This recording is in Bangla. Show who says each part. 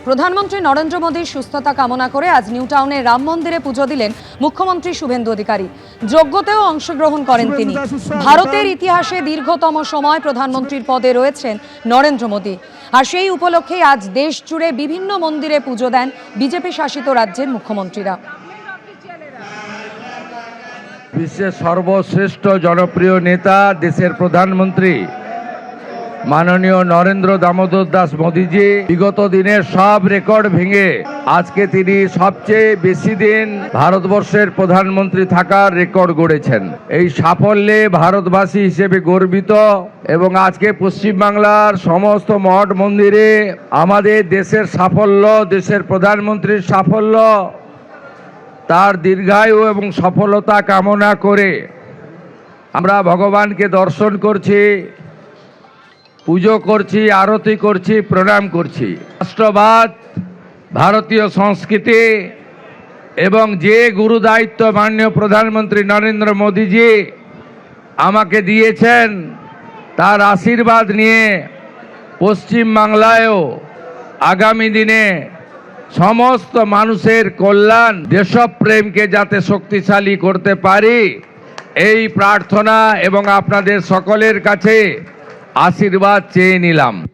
Speaker 1: প্রধানমন্ত্রী নরেন্দ্র মোদীর সুস্থতা কামনা করে আজ নিউ টাউনে রাম মন্দিরে পুজো দিলেন মুখ্যমন্ত্রী শুভেন্দু অধিকারী। যজ্ঞতেও অংশগ্রহণ করেন তিনি। ভারতের ইতিহাসে দীর্ঘতম সময় প্রধানমন্ত্রীর পদে রয়েছেন নরেন্দ্র মোদী, আর সেই উপলক্ষে আজ দেশ জুড়ে বিভিন্ন মন্দিরে পুজো দেন বিজেপি শাসিত রাজ্যের মুখ্যমন্ত্রীরা।
Speaker 2: বিশ্বের সর্বশ্রেষ্ঠ জনপ্রিয় নেতা দেশের প্রধানমন্ত্রী মাননীয় নরেন্দ্র দামোদর দাস মোদীজি বিগত দিনের সব রেকর্ড ভেঙে আজকে তিনি সবচেয়ে বেশি দিন ভারতবর্ষের প্রধানমন্ত্রী থাকার রেকর্ড গড়েছেন। এই সাফল্যে ভারতবাসী হিসেবে গর্বিত এবং আজকে পশ্চিমবাংলার সমস্ত মঠ মন্দিরে আমাদের দেশের সাফল্য, দেশের প্রধানমন্ত্রীর সাফল্য, তার দীর্ঘায়ু এবং সফলতা কামনা করে আমরা ভগবানকে দর্শন করছি, পুজো করছি, আরতি করছি, প্রণাম করছি। রাষ্ট্রবাদ, ভারতীয় সংস্কৃতি এবং যে গুরু দায়িত্ব মাননীয় প্রধানমন্ত্রী নরেন্দ্র মোদীজি আমাকে দিয়েছেন, তার আশীর্বাদ নিয়ে পশ্চিমবাংলায়ও আগামী দিনে সমস্ত মানুষের কল্যাণ, দেশপ্রেমকে যাতে শক্তিশালী করতে পারি, এই প্রার্থনা এবং আপনাদের সকলের কাছে আশীর্বাদ চেয়ে নিলাম।